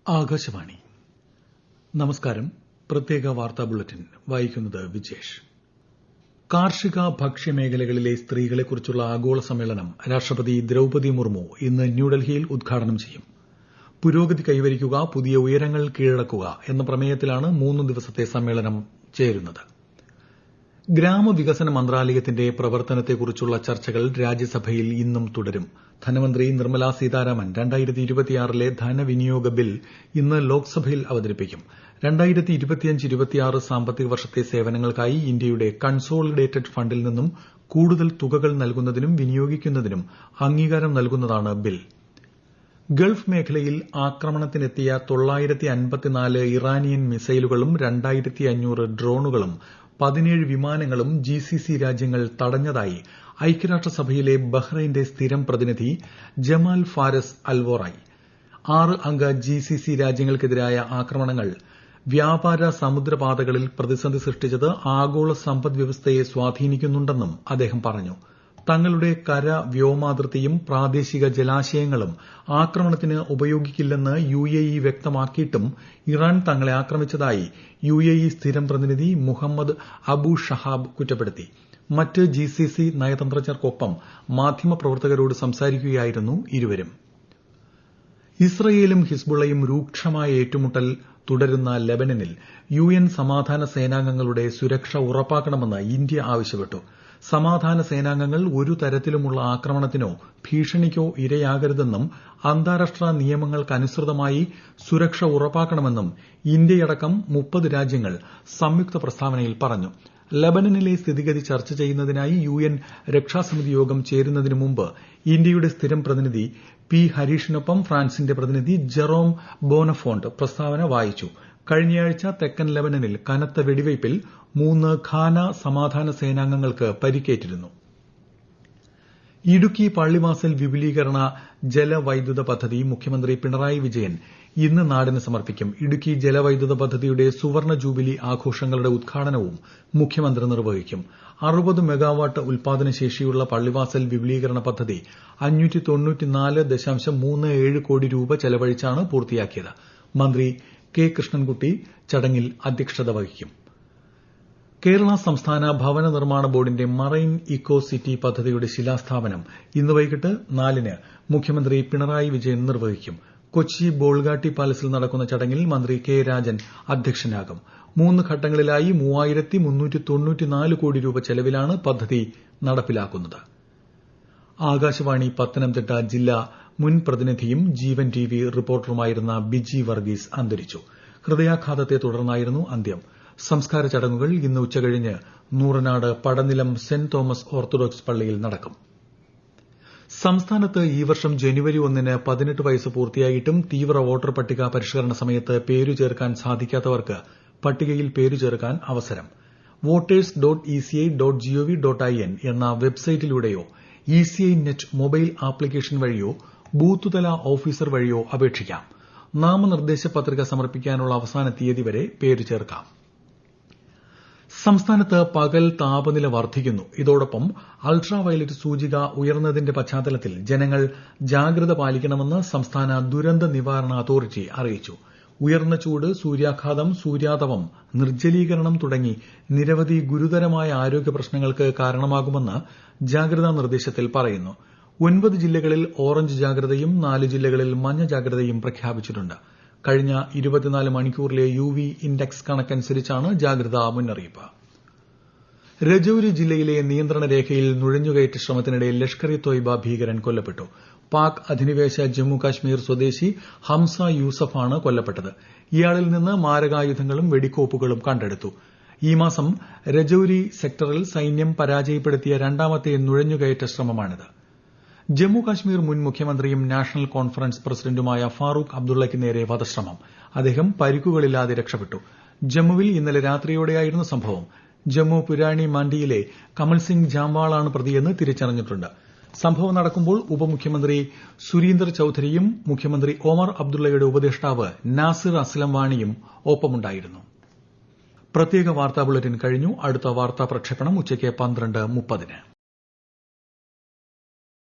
ആകാശവാണി. നമസ്കാരം. പ്രത്യേക വാർത്താ ബുള്ളറ്റിൻ വായിക്കുന്നത് വിജേഷ്. കാർഷിക ഭക്ഷ്യമേഖലകളിലെ സ്ത്രീകളെക്കുറിച്ചുള്ള ആഗോള സമ്മേളനം രാഷ്ട്രപതി ദ്രൌപദി മുർമു ഇന്ന് ന്യൂഡൽഹിയിൽ ഉദ്ഘാടനം ചെയ്യും. പുരോഗതി കൈവരിക്കുക, പുതിയ ഉയരങ്ങൾ കീഴടക്കുക എന്ന പ്രമേയത്തിലാണ് 3 ദിവസത്തെ സമ്മേളനം ചേരുന്നത്. ഗ്രാമവികസന മന്ത്രാലയത്തിന്റെ പ്രവർത്തനത്തെക്കുറിച്ചുള്ള ചർച്ചകൾ രാജ്യസഭയിൽ ഇന്നും തുടരും. ധനമന്ത്രി നിർമ്മല സീതാരാമൻ 2026ലെ ധനവിനിയോഗ ബിൽ ഇന്ന് ലോക്സഭയിൽ അവതരിപ്പിക്കും. 2025-26 സാമ്പത്തിക വർഷത്തെ സേവനങ്ങൾക്കായി ഇന്ത്യയുടെ കൺസോളിഡേറ്റഡ് ഫണ്ടിൽ നിന്നും കൂടുതൽ തുകകൾ നൽകുന്നതിനും വിനിയോഗിക്കുന്നതിനും അംഗീകാരം നൽകുന്നതാണ് ബിൽ. ഗൾഫ് മേഖലയിൽ ആക്രമണത്തിനെത്തിയ 954 ഇറാനിയൻ മിസൈലുകളും 2500 ഡ്രോണുകളും 17 വിമാനങ്ങളും GCC രാജ്യങ്ങൾ തടഞ്ഞതായി ഐക്യരാഷ്ട്രസഭയിലെ ബഹ്റൈന്റെ സ്ഥിരം പ്രതിനിധി ജമാൽ ഫാരസ് അൽവോറായി. 6 അംഗ GCC രാജ്യങ്ങൾക്കെതിരായ ആക്രമണങ്ങൾ വ്യാപാര സമുദ്രപാതകളിൽ പ്രതിസന്ധി സൃഷ്ടിച്ചത് ആഗോള സമ്പദ്വ്യവസ്ഥയെ സ്വാധീനിക്കുന്നുണ്ടെന്നും അദ്ദേഹം പറഞ്ഞു. തങ്ങളുടെ കര വ്യോമാതിർത്തിയും പ്രാദേശിക ജലാശയങ്ങളും ആക്രമണത്തിന് ഉപയോഗിക്കില്ലെന്ന് UAE വ്യക്തമാക്കിയിട്ടും ഇറാൻ തങ്ങളെ ആക്രമിച്ചതായി UAE സ്ഥിരം പ്രതിനിധി മുഹമ്മദ് അബു ഷഹാബ് കുറ്റപ്പെടുത്തി. മറ്റ് GCC നയതന്ത്രജ്ഞർക്കൊപ്പം മാധ്യമപ്രവർത്തകരോട് സംസാരിക്കുകയായിരുന്നു ഇരുവരും. ഇസ്രയേലും ഹിസ്ബുള്ളയും രൂക്ഷമായ ഏറ്റുമുട്ടൽ തുടരുന്ന ലെബനനിൽ UN സമാധാന സേനാംഗങ്ങളുടെ സുരക്ഷ ഉറപ്പാക്കണമെന്ന് ഇന്ത്യ ആവശ്യപ്പെട്ടു. സമാധാന സേനാംഗങ്ങൾ ഒരു തരത്തിലുമുള്ള ആക്രമണത്തിനോ ഭീഷണിക്കോ ഇരയാകരുതെന്നും അന്താരാഷ്ട്ര നിയമങ്ങൾക്കനുസൃതമായി സുരക്ഷ ഉറപ്പാക്കണമെന്നും ഇന്ത്യയടക്കം 30 രാജ്യങ്ങൾ സംയുക്ത പ്രസ്താവനയിൽ പറഞ്ഞു. ലബനനിലെ സ്ഥിതിഗതി ചർച്ച ചെയ്യുന്നതിനായി UN രക്ഷാസമിതി യോഗം ചേരുന്നതിന് മുമ്പ് ഇന്ത്യയുടെ സ്ഥിരം പ്രതിനിധി P. ഹരീഷിനൊപ്പം ഫ്രാൻസിന്റെ പ്രതിനിധി ജെറോം ബോനഫോണ്ട് പ്രസ്താവന വായിച്ചു. കഴിഞ്ഞയാഴ്ച തെക്കൻ ലബനനിൽ കനത്ത വെടിവയ്പിൽ 3 ഘാന സമാധാന സേനാംഗങ്ങൾക്ക് പരിക്കേറ്റിരുന്നു. ഇടുക്കി പള്ളിവാസൽ വിപുലീകരണ ജലവൈദ്യുത പദ്ധതി മുഖ്യമന്ത്രി പിണറായി വിജയൻ ഇന്ന് നാടിന് സമർപ്പിക്കും. ഇടുക്കി ജലവൈദ്യുത പദ്ധതിയുടെ സുവർണ ജൂബിലി ആഘോഷങ്ങളുടെ ഉദ്ഘാടനവും മുഖ്യമന്ത്രി നിർവഹിക്കും. 60 മെഗാവാട്ട് ഉൽപാദനശേഷിയുള്ള പള്ളിവാസൽ വിപുലീകരണ പദ്ധതി 594.37 കോടി രൂപ ചെലവഴിച്ചാണ് പൂർത്തിയാക്കിയത്. മന്ത്രി കെ കൃഷ്ണൻകുട്ടി ചടങ്ങിൽ അധ്യക്ഷത വഹിക്കും. കേരള സംസ്ഥാന ഭവന നിർമ്മാണ ബോർഡിന്റെ മറൈൻ ഇക്കോ സിറ്റി പദ്ധതിയുടെ ശിലാസ്ഥാപനം ഇന്ന് വൈകിട്ട് 4-ന് മുഖ്യമന്ത്രി പിണറായി വിജയൻ നിർവഹിക്കും. കൊച്ചി ബോൾഗാട്ടി പാലസിൽ നടക്കുന്ന ചടങ്ങിൽ മന്ത്രി കെ രാജൻ അധ്യക്ഷനാകും. 3 ഘട്ടങ്ങളിലായി 3394 കോടി രൂപ ചെലവിലാണ് പദ്ധതി നടപ്പിലാക്കുന്നത്. ആകാശവാണി പത്തനംതിട്ട ജില്ലാ മുൻ പ്രതിനിധിയും ജീവൻ TV റിപ്പോർട്ടറുമായിരുന്ന ബിജി വർഗീസ് അന്തരിച്ചു. ഹൃദയാഘാതത്തെ തുടർന്നായിരുന്നു അന്ത്യം. സംസ്കാര ചടങ്ങുകൾ ഇന്ന് ഉച്ചകഴിഞ്ഞ് നൂറനാട് പടനിലം സെന്റ് തോമസ് ഓർത്തഡോക്സ് പള്ളിയിൽ നടക്കും. സംസ്ഥാനത്ത് ഈ വർഷം ജനുവരി 1-ന് 18 വയസ്സ് പൂർത്തിയായിട്ടും തീവ്ര വോട്ടർ പട്ടിക പരിഷ്കരണ സമയത്ത് പേരു ചേർക്കാൻ സാധിക്കാത്തവർക്ക് പട്ടികയിൽ പേരു ചേർക്കാൻ അവസരം. voters.eci.gov.in എന്ന വെബ്സൈറ്റിലൂടെയോ ECI നെറ്റ് മൊബൈൽ ആപ്ലിക്കേഷൻ വഴിയോ ബൂത്തുതല ഓഫീസർ വഴിയോ അപേക്ഷിക്കാം. നാമനിർദ്ദേശ പത്രിക സമർപ്പിക്കാനുള്ള അവസാന തീയതി വരെ പേരു ചേർക്കാം. സംസ്ഥാനത്ത് പകൽ താപനില വർദ്ധിക്കുന്നു. ഇതോടൊപ്പം അൾട്രാ വയലറ്റ് സൂചിക ഉയർന്നതിന്റെ പശ്ചാത്തലത്തിൽ ജനങ്ങൾ ജാഗ്രത പാലിക്കണമെന്ന് സംസ്ഥാന ദുരന്ത നിവാരണ അതോറിറ്റി അറിയിച്ചു. ഉയർന്ന ചൂട്, സൂര്യാഘാതം, സൂര്യാതപം, നിർജ്ജലീകരണം തുടങ്ങി നിരവധി ഗുരുതരമായ ആരോഗ്യ പ്രശ്നങ്ങൾക്ക് കാരണമാകുമെന്ന് ജാഗ്രതാ നിർദ്ദേശത്തിൽ പറയുന്നു. 9 ജില്ലകളിൽ ഓറഞ്ച് ജാഗ്രതയും 4 ജില്ലകളിൽ മഞ്ഞ ജാഗ്രതയും പ്രഖ്യാപിച്ചിട്ടുണ്ട്. കഴിഞ്ഞ 24 മണിക്കൂറിലെ UV ഇൻഡെക്സ് കണക്കനുസരിച്ചാണ് ജാഗ്രതാ മുന്നറിയിപ്പ്. രജൌരി ജില്ലയിലെ നിയന്ത്രണ രേഖയിൽ നുഴഞ്ഞുകയറ്റ ശ്രമത്തിനിടെ ലഷ്കർ ഇ തോയ്ബ ഭീകരൻ കൊല്ലപ്പെട്ടു. പാക് അധിനിവേശ ജമ്മു കാശ്മീർ സ്വദേശി ഹംസ യൂസഫാണ് കൊല്ലപ്പെട്ടത്. ഇയാളിൽ നിന്ന് മാരകായുധങ്ങളും വെടിക്കോപ്പുകളും കണ്ടെടുത്തു. ഈ മാസം രജൌരി സെക്ടറിൽ സൈന്യം പരാജയപ്പെടുത്തിയ 2ാമത്തെ നുഴഞ്ഞുകയറ്റ ശ്രമമാണിത്. ജമ്മു കാശ്മീർ മുൻ മുഖ്യമന്ത്രിയും നാഷണൽ കോൺഫറൻസ് പ്രസിഡന്റുമായ ഫാറൂഖ് അബ്ദുള്ളയ്ക്ക് നേരെ വധശ്രമം. അദ്ദേഹം പരിക്കുകളില്ലാതെ രക്ഷപ്പെട്ടു. ജമ്മുവിൽ ഇന്നലെ രാത്രിയോടെയായിരുന്നു സംഭവം. ജമ്മു പുരാണി മണ്ഡിയിലെ കമൽ സിംഗ് ജാംവാളാണ് പ്രതിയെന്ന് തിരിച്ചറിഞ്ഞിട്ടുണ്ട്. സംഭവം നടക്കുമ്പോൾ ഉപമുഖ്യമന്ത്രി സുരീന്ദർ ചൌധരിയും മുഖ്യമന്ത്രി ഒമർ അബ്ദുള്ളയുടെ ഉപദേഷ്ടാവ് നാസിർ അസ്ലം വാണിയും ഒപ്പമുണ്ടായിരുന്നു. പ്രത്യേക വാർത്താ ബുള്ളറ്റിൻ കഴിഞ്ഞു. അടുത്ത വാർത്താ പ്രക്ഷേപണം ഉച്ചയ്ക്ക് 12:30-ന്.